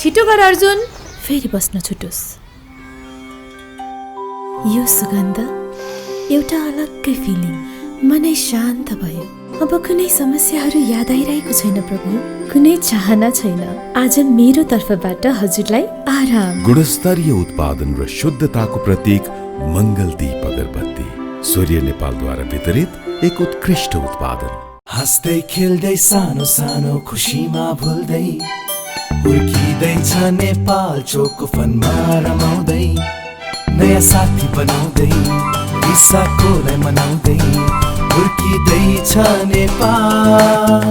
छिटो गर अर्जुन, फेरि बस्न छुटोस्। यो सुगन्ध एउटा अलग्गै फिलिङ, मनै शान्त भयो। अब कुनै समस्याहरू याद आइरहेको छैन प्रभु, कुनै चाहना छैन। आज मेरो तर्फबाट हजुरलाई आराम। गुणस्तरीय उत्पादन र शुद्धताको प्रतीक मङ्गलदीप अगरबत्ती, सूर्य नेपालद्वारा वितरित एक उत्कृष्ट उत्पादन। हाँस्दै खेल्दै सानो सानो खुसीमा भुल्दै हुर्किँदैछ नेपाल चोको फनमा रमाउँदै, नयाँ साथी बनाउँदै रिसाकोलाई मनाउँदै हुर्किँदैछ नेपाल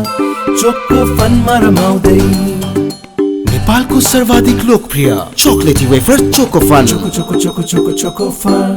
चोको फनमा रमाउँदै। नेपालको सर्वाधिक लोकप्रिय chocolatey wafer Choco Fun. Choco choco choco choco Choco Fun.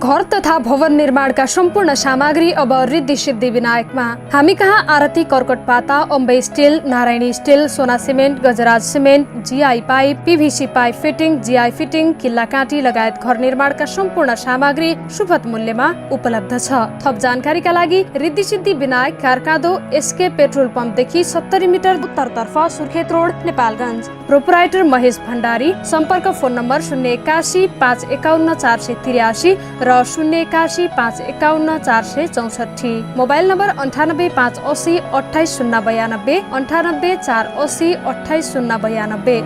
घर तथा भवन निर्माणका सम्पूर्ण सामग्री अब रिद्धि सिद्धि विनायकमा। हामी कहाँ आरती, कर्कट पाता, Ambe steel, Narayani steel, Sona cement, Gajraj cement, GI pipe, PVC pipe fitting, GI fitting, किल्ला काँटी लगायत घर निर्माणका सम्पूर्ण सामग्री सुपथ मूल्यमा उपलब्ध छ। थप जानकारीका लागि Riddhi Siddhi Vinayak, कारकादो, SK petrol पम्पदेखि 70 metre उत्तरतर्फ, सुर्खेत रोड, नेपालगञ्ज। प्रोपराइटर महेश भण्डारी। सम्पर्क फोन नम्बर 081 551 483 र 081 551 464। Mobile number 98 580 28092, 98 480 28092।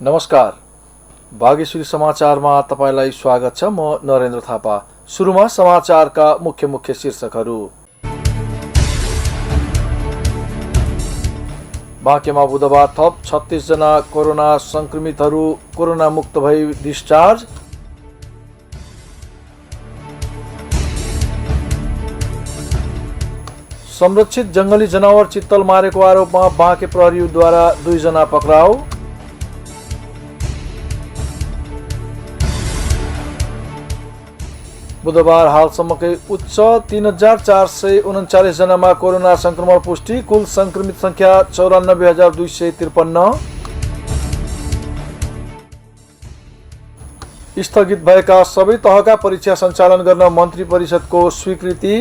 नमस्कार, भागेश्वरी समाचारमा तपाईलाई स्वागत छ। म नरेन्द्र थापा। सुरुमा समाचारका मुख्य शीर्षकहरू। बाँकेमा बुधबार थप 36 जना कोरोना संक्रमितहरू कोरोना मुक्त भई डिस्चार्ज। संरक्षित जंगली जनावर चित्तल मारेको आरोपमा बाँके प्रहरीद्वारा 2 जना पक्राउ। बुधबार हालसम्मकै उच्च 3439 जनामा कोरोना संक्रमण पुष्टि। कुल संक्रमित संख्या 94,253। स्थगित भएका सबै तहका परीक्षा सञ्चालन गर्न मन्त्री परिषदको स्वीकृति।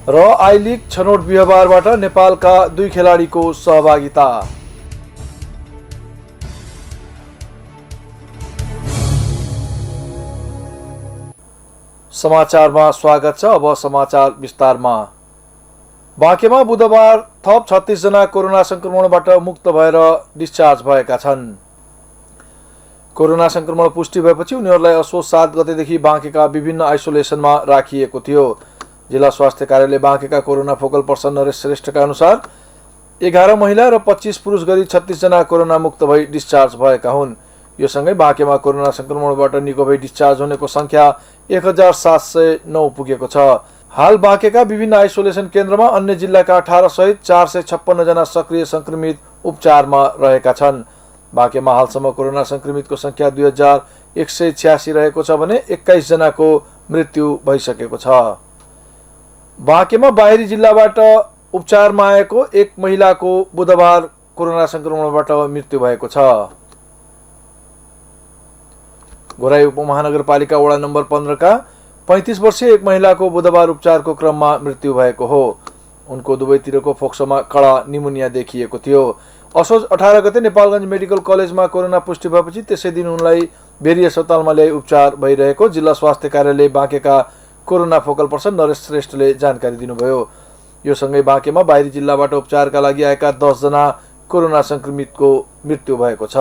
र आई लिग छनौट व्यवहारबाट नेपालका 2 खेलाडीको सहभागिता। समाचारमा स्वागत छ। अब समाचार विस्तारमा। बाँकेमा बुधबार थप 36 जना कोरोना संक्रमणबाट मुक्त भएर डिस्चार्ज भएका छन्। कोरोना संक्रमण पुष्टि भएपछि उनीहरूलाई असोज 7 गतेदेखि बाँकेका विभिन्न आइसोलेसनमा राखिएको थियो। जिल्ला स्वास्थ्य कार्यालय बाँकेका कोरोना फोकल पर्सन नरेश श्रेष्ठका अनुसार 11 महिला र 25 पुरुष गरी 36 जना कोरोना मुक्त भई डिस्चार्ज भएका हुन्। यो सँगै बाँकेमा कोरोना संक्रमणबाट निको भई डिस्चार्ज हुनेको संख्या 1709 पुगेको छ। हाल बाँकेका विभिन्न आइसोलेसन केन्द्रमा अन्य जिल्लाका 18 सहित 456 जना सक्रिय संक्रमित उपचारमा रहेका छन्। बाँकेमा हालसम्म कोरोना संक्रमितको संख्या 2186 रहेको छ भने 21 जनाको मृत्यु भइसकेको छ। बाँकेमा बाहिरी जिल्लाबाट उपचारमा आएको एक महिलाको बुधबार कोरोना संक्रमणबाट मृत्यु भएको छ। घोराई उपमहानगरपालिका वडा नम्बर 15 का 35 वर्षीय एक महिलाको बुधबार उपचारको क्रममा मृत्यु भएको हो। उनको दुवैतिरको फोक्सोमा कडा निमोनिया देखिएको थियो। असोज 18 गते नेपालगञ्ज मेडिकल कलेजमा कोरोना पुष्टि भएपछि त्यसै दिन उनलाई भेरी अस्पतालमा ल्याई उपचार भइरहेको जिल्ला स्वास्थ्य कार्यालय बाँकेका कोरोना फोकल पर्सन नरेश श्रेष्ठले जानकारी दिनुभयो। यो सँगै बाँकेमा बाहिरी जिल्लाबाट उपचारका लागि आएका 10 जना कोरोना संक्रमितको मृत्यु भएको छ।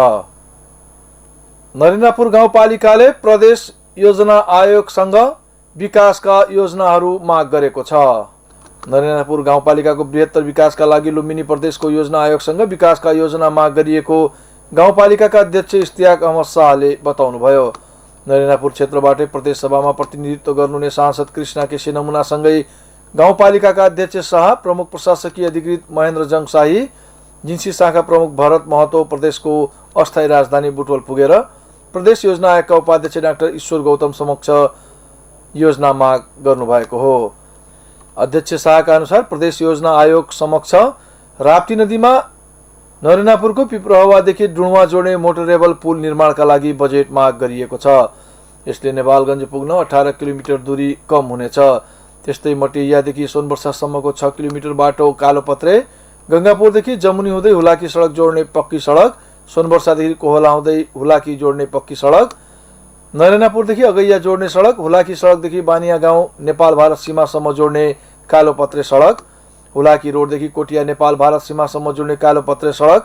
नरेन्द्रपुर गाउँपालिकाले प्रदेश योजना आयोगसँग विकासका योजनाहरू माग गरेको छ। नरेन्द्रपुर गाउँपालिकाको बृहत्तर विकासका लागि लुम्बिनी प्रदेशको योजना आयोगसँग विकासका योजना माग गरिएको गाउँपालिकाका अध्यक्ष इस्तियाक अहमद शाहले बताउनुभयो। नरेन्द्रपुर क्षेत्रबाटै प्रदेश सभामा प्रतिनिधित्व गर्नुहुने सांसद कृष्ण केसी नमुनासँगै गाउँपालिकाका अध्यक्ष शाह, प्रमुख प्रशासकीय अधिकृत महेन्द्र जङ शाही, जिन्सी शाखा प्रमुख भरत महतो प्रदेशको अस्थायी राजधानी बुटवल पुगेर प्रदेश योजना आयोगका उपाध्यक्ष डाक्टर ईश्वर गौतम समक्ष योजना माग गर्नुभएको हो। अध्यक्ष शाहका अनुसार प्रदेश योजना आयोग समक्ष राप्ती नदीमा नरेन्द्रपुरको पिप्रहवादेखि डुणवा जोड्ने मोटरेबल पुल निर्माणका लागि बजेट माग गरिएको छ। यसले नेपालगञ्ज पुग्न 18 किलोमिटर दूरी कम हुनेछ। त्यस्तै मटियादेखि सोनवर्षासम्मको 6 किलोमिटर बाटो कालोपत्रे, गंगापुरदेखि जमुनी हुँदै हुलाकी सडक जोड्ने पक्की सडक, सोनवर्षादेखि कोहला हुँदै हुलाकी जोड्ने पक्की सडक, नरेन्द्रपुरदेखि अगैया जोड्ने सडक, हुलाकी सडकदेखि बानिया गाउँ नेपाल भारत सीमासम्म जोड्ने कालोपत्रे सडक, हुलाकी रोडदेखि कोटिया नेपाल भारत सीमासम्म जोड्ने कालोपत्रे सडक,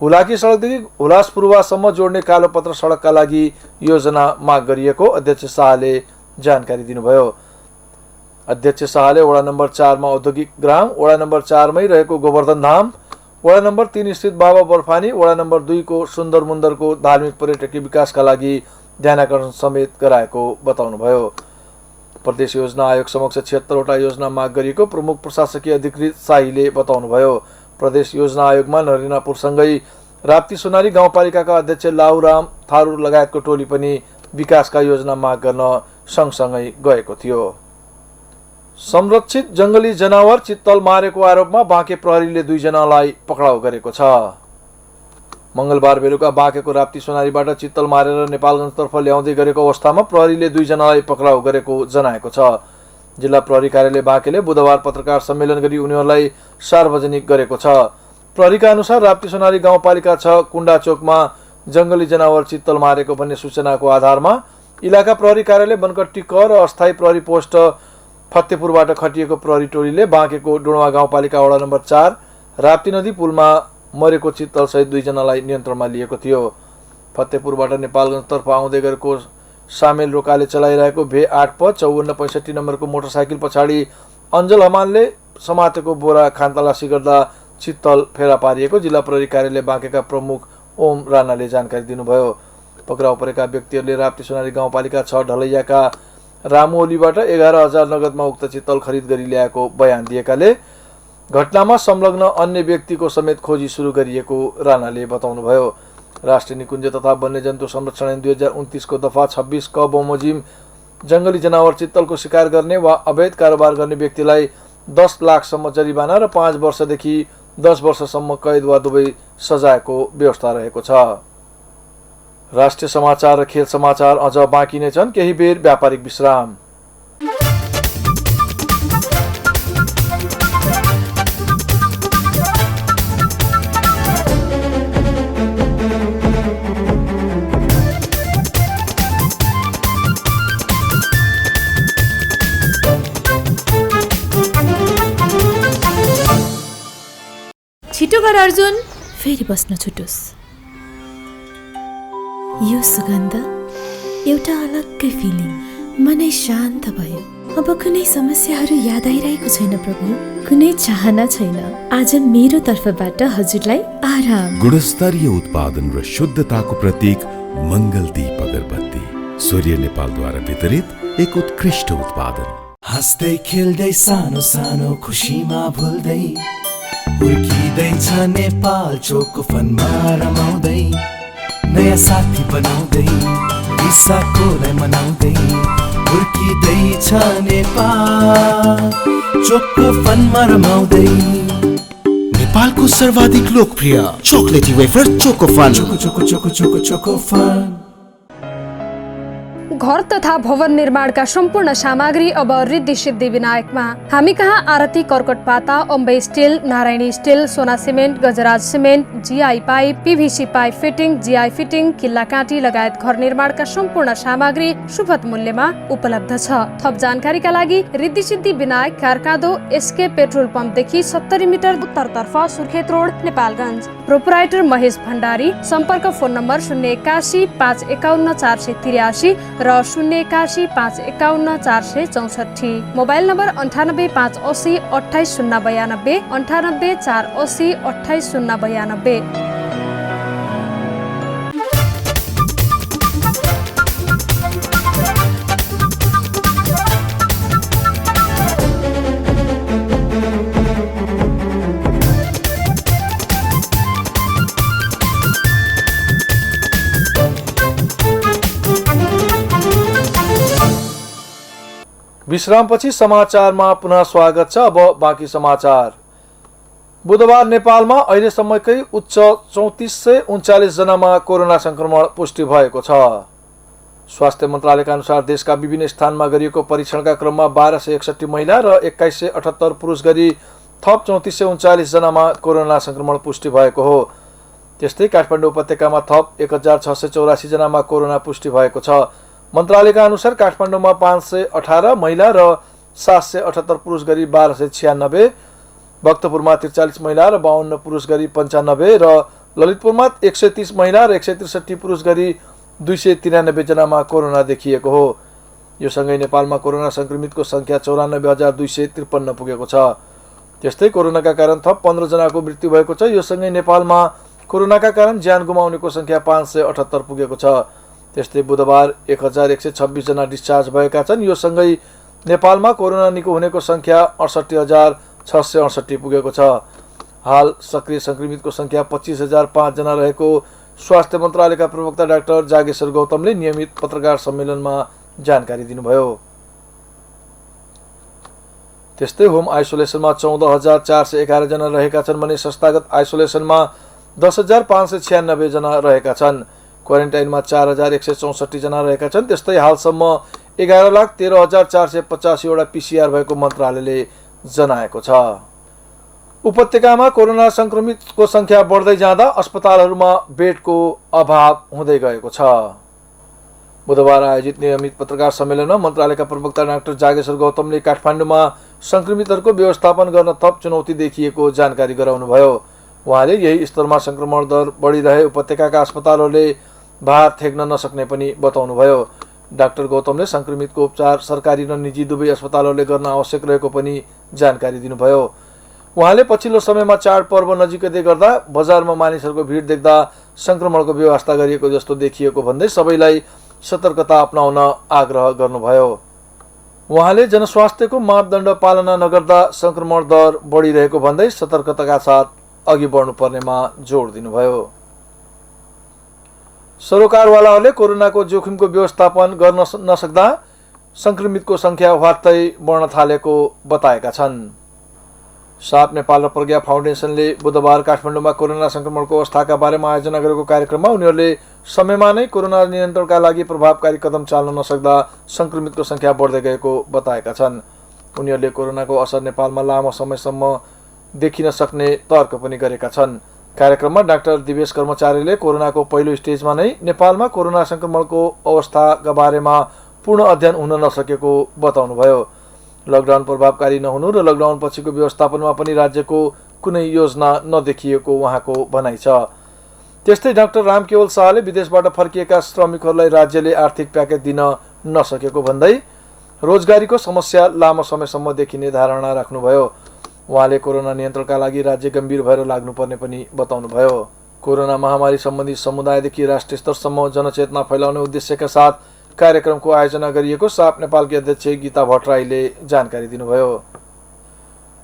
हुलाकी सडकदेखि हुलासपुरुवासम्म जोड्ने कालोपत्र सडकका लागि योजना माग गरिएको अध्यक्ष शाहले जानकारी दिनुभयो। अध्यक्ष शाहले वडा नम्बर 4 मा औद्योगिक ग्राम, वडा नम्बर 4 मै रहेको गोवर्धन धाम, वडा नम्बर 3 स्थित बाबा बर्फानी, वडा नम्बर 2 को सुन्दर मुन्दरको धार्मिक पर्यटकीय विकासका लागि ध्यानाकर्षण समेत गराएको बताउनुभयो। प्रदेश योजना आयोग समक्ष 76 वटा योजना माग गरिएको प्रमुख प्रशासकीय अधिकृत शाहीले बताउनुभयो। प्रदेश योजना आयोगमा नरेन्द्रपुरसँगै राप्ती सोनारी गाउँपालिकाका अध्यक्ष लाहुराम थारू लगायतको टोली पनि विकासका योजना माग गर्न सँगसँगै गएको थियो। संरक्षित जंगली जनावर चित्तल मारेको आरोपमा बाँके प्रहरीले 2 जनालाई पक्राउ गरेको छ। मंगलबार बेलुका बाँकेको राप्ती सोनारीबाट चित्तल मारेर नेपालगञ्जतर्फ ल्याउँदै गरेको अवस्थामा प्रहरीले 2 जनालाई पक्राउ गरेको जनाएको छ। जिल्ला प्रहरी कार्यालय बाँकेले बुधबार पत्रकार सम्मेलन गरी उनीहरूलाई सार्वजनिक गरेको छ। प्रहरीका अनुसार राप्ती सोनारी गाउँपालिका 6 कुण्डा चोकमा जंगली जनावर चित्तल मारेको भन्ने सूचनाको आधारमा इलाका प्रहरी कार्यालय बनकट्टी क र अस्थायी प्रहरी पोस्ट फतेपुरबाट खटिएको प्रहरी टोलीले बाँकेको डुणवा गाउँपालिका वडा नम्बर 4 राप्ती नदी पुलमा मरेको चित्तल सहित 2 जनालाई नियन्त्रणमा लिएको थियो। फतेपुरबाट नेपालगञ्जतर्फ आउँदै गरेको सामेल रोकाले चलाइरहेको भे 8 प 5465 नम्बरको मोटरसाइकल पछाडि अञ्जल हमालले समातेको बोरा खानतलासी गर्दा चित्तल फेला पारिएको जिल्ला प्रहरी कार्यालय बाँकेका प्रमुख ओम राणाले जानकारी दिनुभयो। पक्राउ परेका व्यक्तिहरूले राप्ती सोनारी गाउँपालिका 6 ढलैयाका रामु ओलीबाट 11,000 नगदमा उक्त चित्तल खरिद गरी ल्याएको बयान दिएकाले घटनामा संलग्न अन्य व्यक्तिको समेत खोजी सुरु गरिएको राणाले बताउनुभयो। राष्ट्रिय निकुञ्ज तथा वन्यजन्तु संरक्षण ऐन 2029 को दफा 26 क बमोजिम जंगली जनावर चित्तलको शिकार गर्ने वा अवैध कारोबार गर्ने व्यक्तिलाई 10 लाखसम्म जरिवाना र 5 वर्षदेखि 10 वर्षसम्म कैद वा दुवै सजायको व्यवस्था रहेको छ। राष्ट्रिय समाचार र खेल समाचार अझ बाँकी नै छन्, केही बेर व्यापारिक विश्राम। छिटो गर अर्जुन, फेरि बस्न छुटोस्। यो सुगन्ध एउटा अलग्गै फिलिङ, मनै शान्त भयो। अब कुनै समस्याहरू याद आइरहेको छैन प्रभु, कुनै चाहना छैन। आज मेरो तर्फबाट हजुरलाई आराम। गुणस्तरीय उत्पादन र शुद्धताको प्रतीक मंगलदीप अगरबत्ती, सूर्य नेपालद्वारा वितरित एक उत्कृष्ट उत्पादन। हाँस्दै खेल्दै सानो सानो खुसीमा भुल्दै हुर्किँदैछ नेपाल चोकको फनमा रमाउँदै, नयाँ साथी बनाउँदै रिसाकोलाई मनाउँदै हुर्किँदैछ नेपाल चोकको फनमा रमाउँदै। नेपालको सर्वाधिक लोकप्रिय chocolatey wafer Choco Fun. Choco choco choco choco Choco Fun. घर तथा भवन निर्माणका सम्पूर्ण सामग्री अब रिद्धि सिद्धि विनायकमा। हामी कहाँ आरती कर्कट पाता, Ambe steel, Narayani steel, Sona cement, Gajraj cement, GI pipe, PVC pipe fitting, GI fitting, किल्ला काँटी लगायत घर निर्माणका सम्पूर्ण सामग्री सुपथ मूल्यमा उपलब्ध छ। थप जानकारीका लागि Riddhi Siddhi Vinayak, कारकादो, SK petrol पम्पदेखि 70 metre उत्तरतर्फ, सुर्खेत रोड, नेपालगञ्ज। प्रोपराइटर महेश भण्डारी। सम्पर्क फोन नम्बर 081 551 483 र 081 551 464। Mobile number 98 580 28 092, 98 480 28 092। विश्रामपछि समाचारमा पुनः स्वागत छ। अब बाँकी समाचार। बुधबार नेपालमा अहिलेसम्मकै उच्च 3439 जनामा कोरोना संक्रमण पुष्टि भएको छ। स्वास्थ्य मन्त्रालयका अनुसार देशका विभिन्न स्थानमा गरिएको परीक्षणका क्रममा 1261 महिला र 2178 पुरुष गरी थप 3439 जनामा कोरोना संक्रमण पुष्टि भएको हो। त्यस्तै काठमाडौँ उपत्यकामा थप 1684 जनामा कोरोना पुष्टि भएको छ। मन्त्रालयका अनुसार काठमाडौँमा 518 महिला र 778 पुरुष गरी 1296, भक्तपुरमा 43 महिला र 52 पुरुष गरी 95 र ललितपुरमा 130 महिला र 163 पुरुष गरी 293 जनामा कोरोना देखिएको हो। यो सँगै नेपालमा कोरोना संक्रमितको संख्या 94,253 पुगेको छ। त्यस्तै कोरोनाका कारण थप 15 जनाको मृत्यु भएको छ। यो सँगै नेपालमा कोरोनाका कारण ज्यान गुमाउनेको संख्या 578 पुगेको छ। त्यस्तै बुधबार 1126 जना डिस्चार्ज भएका छन्। यो सँगै नेपालमा कोरोना निको हुनेको संख्या 68,668 पुगेको छ। हाल सक्रिय संक्रमितको संख्या 25,005 जना रहेको स्वास्थ्य मन्त्रालयका प्रवक्ता डाक्टर जागेश्वर गौतमले नियमित पत्रकार सम्मेलनमा जानकारी दिनुभयो। त्यस्तै होम आइसोलेसनमा 14,411 जना रहेका छन् भने संस्थागत आइसोलेसनमा 10,596 जना रहेका छन्। क्वारेन्टाइनमा 4,164 जना रहेका छन्। त्यस्तै हालसम्म 11,13,485 वटा पिसिआर भएको मन्त्रालयले जनाएको छ। उपत्यकामा कोरोना संक्रमितको संख्या बढ्दै जाँदा अस्पतालहरूमा बेडको अभाव हुँदै गएको छ। बुधबार आयोजित नियमित पत्रकार सम्मेलनमा मन्त्रालयका प्रवक्ता डाक्टर जागेश्वर गौतमले काठमाडौँमा संक्रमितहरूको व्यवस्थापन गर्न थप चुनौती देखिएको जानकारी गराउनुभयो। उहाँले यही स्तरमा संक्रमण दर बढिरहे उपत्यकाका अस्पतालहरूले भार थेक्न नसक्ने पनि बताउनुभयो। डाक्टर गौतमले संक्रमितको उपचार सरकारी र निजी दुवै अस्पतालहरूले गर्न आवश्यक रहेको पनि जानकारी दिनुभयो। उहाँले पछिल्लो समयमा चाडपर्व नजिकै गर्दा बजारमा मानिसहरूको भिड देख्दा संक्रमणको व्यवस्था गरिएको जस्तो देखिएको भन्दै सबैलाई सतर्कता अपनाउन आग्रह गर्नुभयो। उहाँले जनस्वास्थ्यको मापदण्ड पालना नगर्दा संक्रमण दर बढिरहेको भन्दै सतर्कताका साथ अघि बढ्नुपर्नेमा जोड दिनुभयो। सरोकारवालाहरूले कोरोनाको जोखिमको व्यवस्थापन गर्न नसक्दा संक्रमितको संख्या ह्वात्तै बढ्न थालेको बताएका छन्। साप नेपाल र प्रज्ञा फाउन्डेसनले बुधबार काठमाडौँमा कोरोना संक्रमणको अवस्थाका बारेमा आयोजना गरेको कार्यक्रममा उनीहरूले समयमा नै कोरोना नियन्त्रणका लागि प्रभावकारी कदम चाल्न नसक्दा संक्रमितको संख्या बढ्दै गएको बताएका छन्। उनीहरूले कोरोनाको असर नेपालमा लामो समयसम्म देखिन सक्ने तर्क पनि गरेका छन्। कार्यक्रममा डाक्टर दिवेश कर्मचारीले कोरोनाको पहिलो स्टेजमा नै नेपालमा कोरोना संक्रमणको अवस्थाका बारेमा पूर्ण अध्ययन हुन नसकेको बताउनुभयो। लकडाउन प्रभावकारी नहुनु र लकडाउन पछिको व्यवस्थापनमा पनि राज्यको कुनै योजना नदेखिएको उहाँको भनाइ छ। त्यस्तै डाक्टर रामकेवल शाहले विदेशबाट फर्किएका श्रमिकहरूलाई राज्यले आर्थिक प्याकेज दिन नसकेको भन्दै रोजगारीको समस्या लामो समयसम्म देखिने धारणा राख्नुभयो। उहाँले कोरोना नियन्त्रणका लागि राज्य गम्भीर भएर लाग्नुपर्ने पनि बताउनुभयो। कोरोना महामारी सम्बन्धी समुदायदेखि राष्ट्रिय स्तरसम्म जनचेतना फैलाउने उद्देश्यका साथ कार्यक्रमको आयोजना गरिएको साप नेपालकी अध्यक्ष गीता भट्टराईले जानकारी दिनुभयो।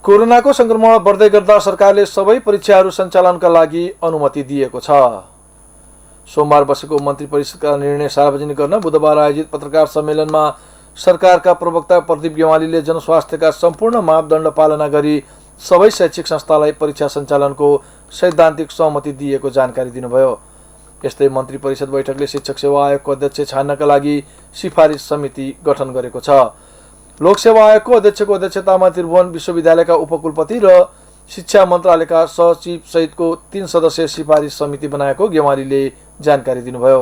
कोरोनाको संक्रमण बढ्दै गर्दा सरकारले सबै परीक्षाहरू सञ्चालनका लागि अनुमति दिएको छ। सोमबार बसेको मन्त्री परिषदका निर्णय सार्वजनिक गर्न बुधबार आयोजित पत्रकार सम्मेलनमा सरकारका प्रवक्ता प्रदीप गेवालीले जनस्वास्थ्यका सम्पूर्ण मापदण्ड पालना गरी सबै शैक्षिक संस्थालाई परीक्षा सञ्चालनको सैद्धान्तिक सहमति दिएको जानकारी दिनुभयो। यस्तै मन्त्री परिषद बैठकले शिक्षक सेवा आयोगको अध्यक्ष छान्नका लागि सिफारिस समिति गठन गरेको छ। लोकसेवा आयोगको अध्यक्षको अध्यक्षतामा त्रिभुवन विश्वविद्यालयका उपकुलपति र शिक्षा मन्त्रालयका सचिव सहितको 3 सदस्यीय सिफारिस समिति बनाएको गेवालीले जानकारी दिनुभयो।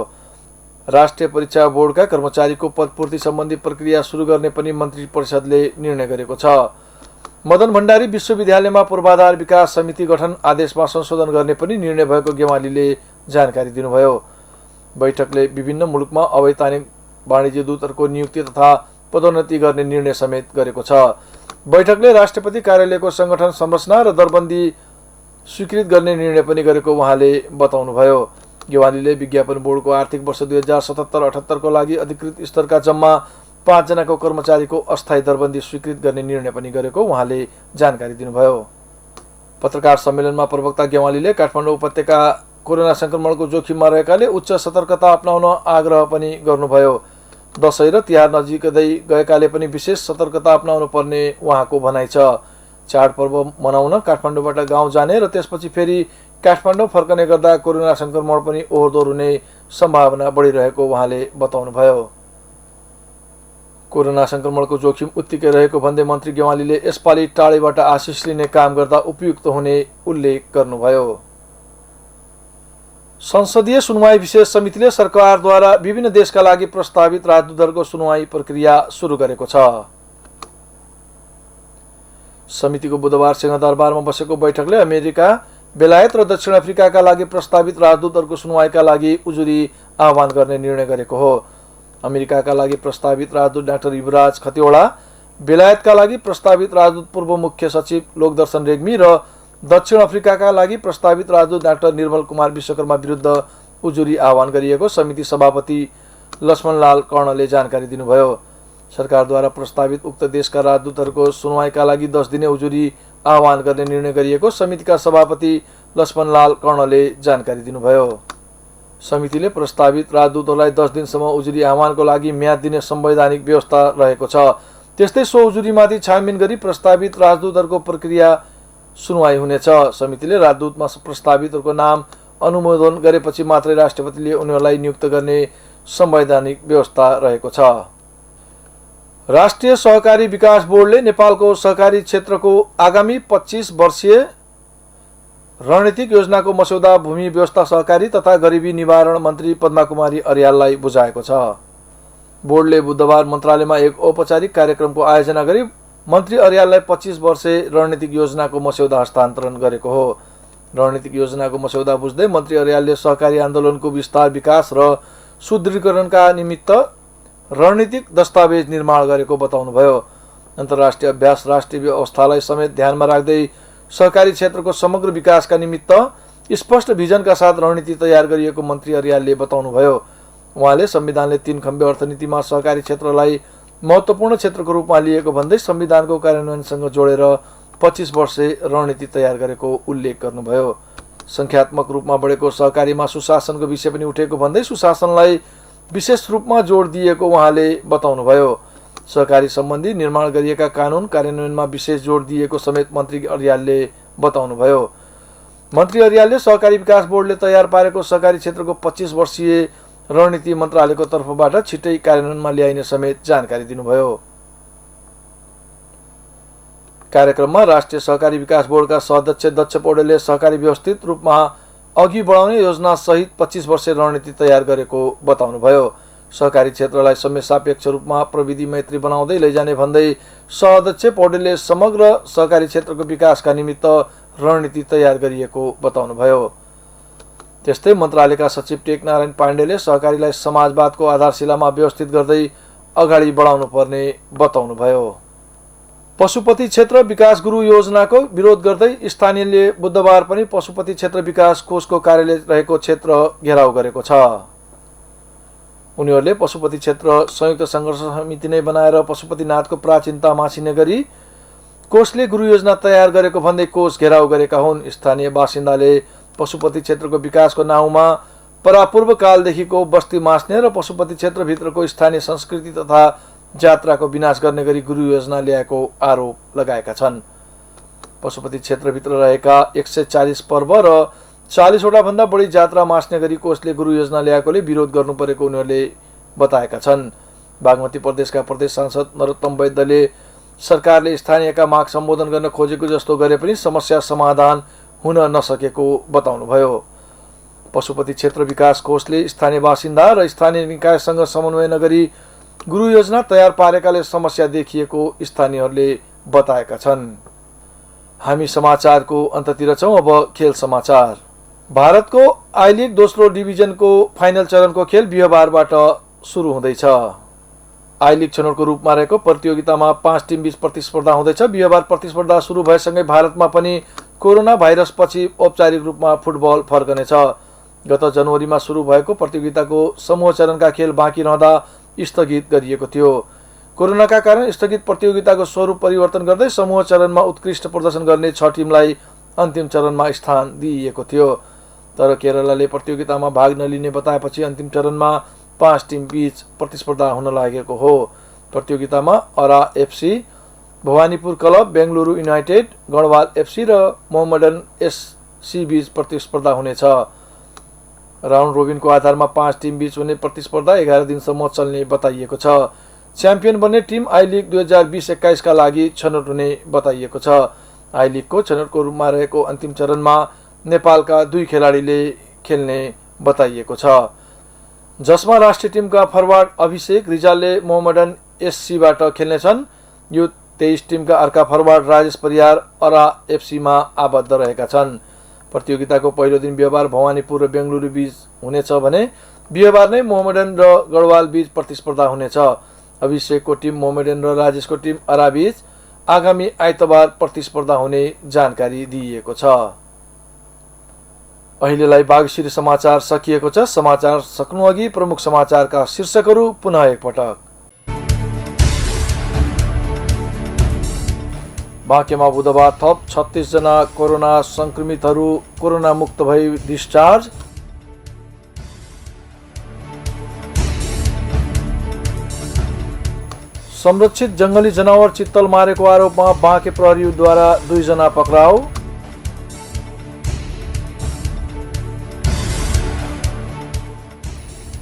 राष्ट्रिय परीक्षा बोर्डका कर्मचारीको पदपूर्ति सम्बन्धी प्रक्रिया सुरु गर्ने पनि मन्त्री परिषदले निर्णय गरेको छ। मदन भण्डारी विश्वविद्यालयमा पूर्वाधार विकास समिति गठन आदेशमा संशोधन गर्ने पनि निर्णय भएको गेवालीले जानकारी दिनुभयो। बैठकले विभिन्न मुलुकमा अवैधानिक वाणिज्य दूतहरूको नियुक्ति तथा पदोन्नति गर्ने निर्णय समेत गरेको छ। बैठकले राष्ट्रपति कार्यालयको संगठन संरचना र दरबन्दी स्वीकृत गर्ने निर्णय पनि गरेको उहाँले बताउनुभयो। गेवालीले विज्ञापन बोर्डको आर्थिक वर्ष 2077-78 को लागि अधिकृत स्तरका जम्मा 5 जनाको कर्मचारीको अस्थायी दरबन्दी स्वीकृत गर्ने निर्णय पनि गरेको उहाँले जानकारी दिनुभयो। पत्रकार सम्मेलनमा प्रवक्ता गेवालीले काठमाडौँ उपत्यका कोरोना संक्रमणको जोखिममा रहेकाले उच्च सतर्कता अपनाउन आग्रह पनि गर्नुभयो। दशैं र तिहार नजिकै गएकाले पनि विशेष सतर्कता अपनाउनु पर्ने उहाँको भनाइ छ। चाडपर्व मनाउन काठमाडौँबाट गाउँ जाने र त्यसपछि फेरि काठमाडौँ फर्कने गर्दा कोरोना संक्रमण पनि ओहोरदोहोर हुने सम्भावना बढिरहेको उहाँले बताउनुभयो। कोरोना संक्रमणको जोखिम उत्तिकै रहेको भन्दै मन्त्री गेवालीले यसपालि टाढेबाट आशिष लिने काम गर्दा उपयुक्त हुने उल्लेख गर्नुभयो। संसदीय सुनवाई विशेष समितिले सरकारद्वारा विभिन्न देशका लागि प्रस्तावित राजदूतहरूको सुनवाई प्रक्रिया सुरु गरेको छ। समितिको बुधबार सिंहदरबारमा बसेको बैठकले अमेरिका, बेलायत र दक्षिण अफ्रिकाका लागि प्रस्तावित राजदूतहरूको सुनवाईका लागि उजुरी आह्वान गर्ने निर्णय गरेको हो। अमेरिकाका लागि प्रस्तावित राजदूत डाक्टर युवराज खतिवडा, बेलायतका लागि प्रस्तावित राजदूत पूर्व मुख्य सचिव लोकदर्शन रेग्मी र दक्षिण अफ्रिकाका लागि प्रस्तावित राजदूत डाक्टर निर्मल कुमार विश्वकर्मा विरुद्ध उजुरी आह्वान गरिएको समिति सभापति लक्ष्मणलाल कर्णले जानकारी दिनुभयो। सरकारद्वारा प्रस्तावित उक्त देशका राजदूतहरूको सुनवाईका लागि 10 दिने उजुरी आह्वान गर्ने निर्णय गरिएको समितिका सभापति लक्ष्मणलाल कर्णले जानकारी दिनुभयो। समितिले प्रस्तावित राजदूतहरूलाई 10 दिनसम्म उजुरी आह्वानको लागि म्याद दिने संवैधानिक व्यवस्था रहेको छ। त्यस्तै सो उजुरीमाथि छानबिन गरी प्रस्तावित राजदूतहरूको प्रक्रिया सुनवाई हुनेछ। समितिले राजदूतमा प्रस्तावितहरूको नाम अनुमोदन गरेपछि मात्रै राष्ट्रपतिले उनीहरूलाई नियुक्त गर्ने संवैधानिक व्यवस्था रहेको छ। राष्ट्रिय सहकारी विकास बोर्डले नेपालको सहकारी क्षेत्रको आगामी 25 वर्षीय रणनीतिक योजनाको मस्यौदा भूमि व्यवस्था सहकारी तथा गरिबी निवारण मन्त्री पद्माकुमारी अर्याललाई बुझाएको छ। बोर्डले बुधबार मन्त्रालयमा एक औपचारिक कार्यक्रमको आयोजना गरी मन्त्री अर्याललाई 25 वर्षे रणनीतिक योजनाको मस्यौदा हस्तान्तरण गरेको हो। रणनीतिक योजनाको मस्यौदा बुझ्दै मन्त्री अर्यालले सहकारी आन्दोलनको विस्तार, विकास र सुदृढीकरणका निमित्त रणनीतिक दस्तावेज निर्माण गरेको बताउनुभयो। अन्तर्राष्ट्रिय अभ्यास, राष्ट्रिय व्यवस्थालाई समेत ध्यानमा राख्दै सहकारी क्षेत्रको समग्र विकासका निमित्त स्पष्ट भिजनका साथ रणनीति तयार गरिएको मन्त्री अर्यालले बताउनुभयो। उहाँले संविधानले 3 खम्बे अर्थनीतिमा सहकारी क्षेत्रलाई महत्त्वपूर्ण क्षेत्रको रूपमा लिएको भन्दै संविधानको कार्यान्वयनसँग जोडेर 25 वर्षे रणनीति तयार गरेको उल्लेख गर्नुभयो। संख्यात्मक रूपमा बढेको सहकारीमा सुशासनको विषय पनि उठेको भन्दै सुशासनलाई विशेष रूपमा जोड दिएको उहाँले बताउनुभयो। सहकारी सम्बन्धी निर्माण गरिएका कानुन कार्यान्वयनमा विशेष जोड दिएको समेत मन्त्री अर्यालले बताउनुभयो। मन्त्री अर्यालले सहकारी विकास बोर्डले तयार पारेको सहकारी क्षेत्रको 25 वर्षीय रणनीति मन्त्रालयको तर्फबाट छिट्टै कार्यान्वयनमा ल्याइने समेत जानकारी दिनुभयो। कार्यक्रममा राष्ट्रिय सहकारी विकास बोर्डका सदस्य दक्ष पौडेलले सहकारी व्यवस्थित रूपमा अघि बढाउने योजना सहित 25 वर्षे रणनीति तयार गरेको बताउनुभयो। सहकारी क्षेत्रलाई समय-सापेक्ष रूपमा प्रविधि मैत्री बनाउँदै लैजाने भन्दै सदस्य पौडेलले समग्र सहकारी क्षेत्रको विकासका निमित्त रणनीति तयार गरिएको बताउनुभयो। त्यस्तै मन्त्रालयका सचिव टेकनारायण पाण्डेले सहकारीलाई समाजवादको आधारशिलामा व्यवस्थित गर्दै अगाडि बढाउनु पर्ने बताउनुभयो। पशुपति क्षेत्र विकास गुरु योजनाको विरोध गर्दै स्थानीयले बुधबार पनि पशुपति क्षेत्र विकास कोषको कार्यालय रहेको क्षेत्र घेराउ गरेको छ। उनीहरूले पशुपति क्षेत्र संयुक्त सङ्घर्ष समिति नै बनाएर पशुपतिनाथको प्राचीनता मासिने गरी कोषले गुरु योजना तयार गरेको भन्दै कोष घेराउ गरेका हुन्। स्थानीय बासिन्दाले पशुपति क्षेत्रको विकासको नाउँमा परापूर्व कालदेखिको बस्ती मास्ने र पशुपति क्षेत्रभित्रको स्थानीय संस्कृति तथा जात्राको विनाश गर्ने गरी गुरु योजना ल्याएको आरोप लगाएका छन्। पशुपति क्षेत्रभित्र रहेका 140 पर्व र 40वटा भन्दा बढी जात्रा मास्ने गरी कोषले गुरु योजना ल्याएकोले विरोध गर्नु परेको उनीहरूले बताएका छन्। बागमती प्रदेशका प्रदेश सांसद नरोत्तम वैद्यले सरकारले स्थानीयका माग सम्बोधन गर्न खोजेको जस्तो गरे पनि समस्या समाधान हुन नसकेको बताउनुभयो। पशुपति क्षेत्र विकास कोषले स्थानीय बासिन्दा र स्थानीय निकायसँग समन्वय नगरी गुरु योजना तयार पारेकाले समस्या देखिएको स्थानीयहरूले बताएका छन्। हामी समाचारको अन्ततिर छौं। अब खेल समाचार। भारतको आई लिग दोस्रो डिभिजनको फाइनल चरणको खेल बिहीबारबाट सुरु हुँदैछ। आई लिग छनौटको रूपमा रहेको प्रतियोगितामा 5 टिम बीच प्रतिस्पर्धा हुँदैछ। बिहीबार प्रतिस्पर्धा सुरु भएसँगै भारतमा पनि कोरोना भाइरस पछि औपचारिक रूपमा फुटबल फर्कनेछ। गत जनवरीमा सुरु भएको प्रतियोगिताको समूह चरणका खेल बाँकी रहँदा स्थगित गरिएको थियो। कोरोनाका कारण स्थगित प्रतियोगिताको स्वरूप परिवर्तन गर्दै समूह चरणमा उत्कृष्ट प्रदर्शन गर्ने 6 टिमलाई अन्तिम चरणमा स्थान दिइएको थियो। तर केरलले प्रतियोगितामा भाग नलिने बताएपछि अन्तिम चरणमा 5 टिम बीच प्रतिस्पर्धा हुन लागेको हो। प्रतियोगितामा Ara FC, Bhawanipore club, Bengaluru United, Garhwal FC र मोहम्मडन एससी बीच प्रतिस्पर्धा हुनेछ। राउन्ड रोबिनको आधारमा 5 टिम बीच हुने प्रतिस्पर्धा 11 दिनसम्म चल्ने बताइएको छ। च्याम्पियन बन्ने टिम आई लिग 2020-21 का लागि छनौट हुने बताइएको छ। आई लिगको छनौटको रूपमा रहेको अन्तिम चरणमा नेपालका 2 खेलाडीले खेल्ने बताइएको छ, जसमा राष्ट्रिय टिमका फरवार्ड अभिषेक रिजालले मोहम्मडन एससीबाट खेल्नेछन्। यो 23 टिमका अर्का फरवार्ड राजेश परियार अरा एफसीमा आबद्ध रहेका छन्। प्रतियोगिताको पहिलो दिन बिहीबार भवानीपुर र बेंगलुरु बीच हुनेछ भने बिहीबार नै मोहम्मडन र गढवाल बीच प्रतिस्पर्धा हुनेछ। अभिषेकको टिम मोहम्मडन र राजेशको टिम अरा बीच आगामी आइतबार प्रतिस्पर्धा हुने जानकारी दिइएको छ। अहिलेलाई बागेश्वरी समाचार सकिएको छ। समाचार सक्नु अघि प्रमुख समाचारका शीर्षकहरू पुनः एकपटक। बाँकेमा बुधबार थप 36 जना कोरोना संक्रमितहरू कोरोना मुक्त भई डिस्चार्ज। संरक्षित जंगली जनावर चित्तल मारेको आरोपमा बाँके प्रहरीद्वारा 2 जना पक्राउ।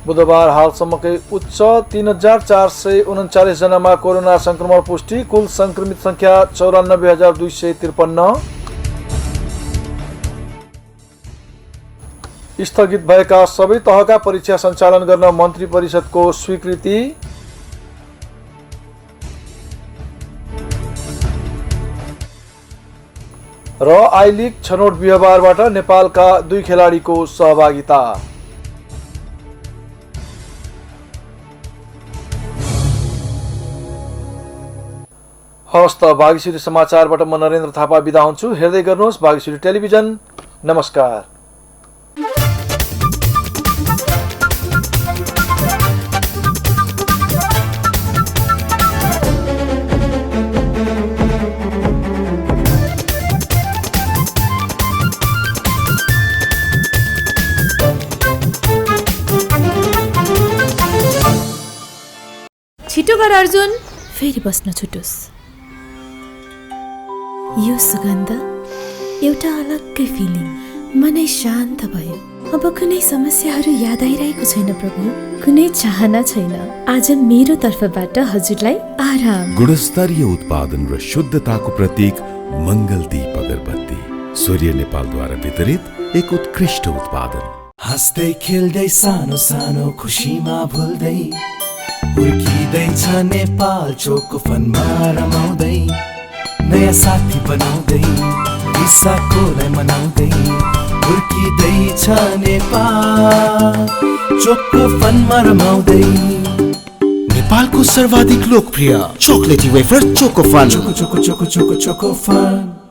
बुधबार हालसम्मकै उच्च 3439 जनामा कोरोना संक्रमण पुष्टि। कुल संक्रमित संख्या 94,253। स्थगित भएका सबै तहका परीक्षा सञ्चालन गर्न मन्त्री परिषदको स्वीकृति। र आई लिग छनौट बिहीबारबाट नेपालका 2 खेलाडीको सहभागिता। हवस् त बागेश्वरी समाचारबाट म नरेन्द्र थापा बिदा हुन्छु। हेर्दै गर्नुहोस् बागेश्वरी टेलिभिजन। नमस्कार। छिटो गर अर्जुन, फेरि बस्न छुटोस्। यो सुगन्ध एउटा अलग्गै फिलिङ। मनै शान्त भयो। अब कुनै समस्याहरू याद आइरहेको छैन प्रभु, कुनै चाहना छैन। आज मेरो तर्फबाट हजुरलाई आराम। गुणस्तरीय उत्पादन र शुद्धताको प्रतीक मंगलदीप अगरबत्ती, सूर्य नेपालद्वारा वितरित एक उत्कृष्ट उत्पादन। हाँस्दै खेल्दै सानो सानो खुसीमा भुल्दै हुर्किँदैछ नेपाल चोको फनमा रमाउँदै, नयाँ साथी बनाउँदै रिसाकोलाई मनाउँदै हुर्किँदैछ नेपाल चोको फनमा रमाउँदै। नेपालको सर्वाधिक लोकप्रिय chocolatey wafer Chocofun. Choco choco choco choco Chocofun.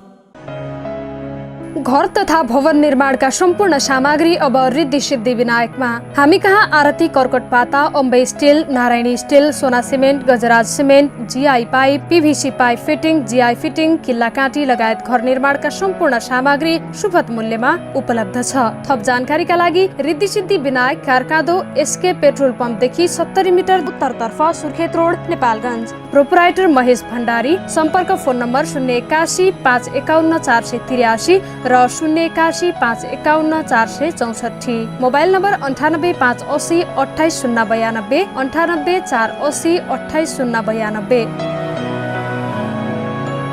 घर तथा भवन निर्माणका सम्पूर्ण सामग्री अब रिद्धि सिद्धि विनायकमा। हामी कहाँ आरती कर्कट पाता, Ambe steel, Narayani steel, Sona cement, Gajraj cement, GI pipe, PVC pipe fitting, GI fitting, किल्ला काँटी लगायत घर निर्माणका सम्पूर्ण सामग्री सुपथ मूल्यमा उपलब्ध छ। थप जानकारीका लागि Riddhi Siddhi Vinayak, कारकादो, SK petrol पम्पदेखि 70 metre उत्तरतर्फ, सुर्खेत रोड, नेपालगञ्ज। प्रोपराइटर महेश भण्डारी। सम्पर्क फोन नम्बर 081 551 483 र र 081 मोबाइल नम्बर 98 580 28 092 98 480 28 092।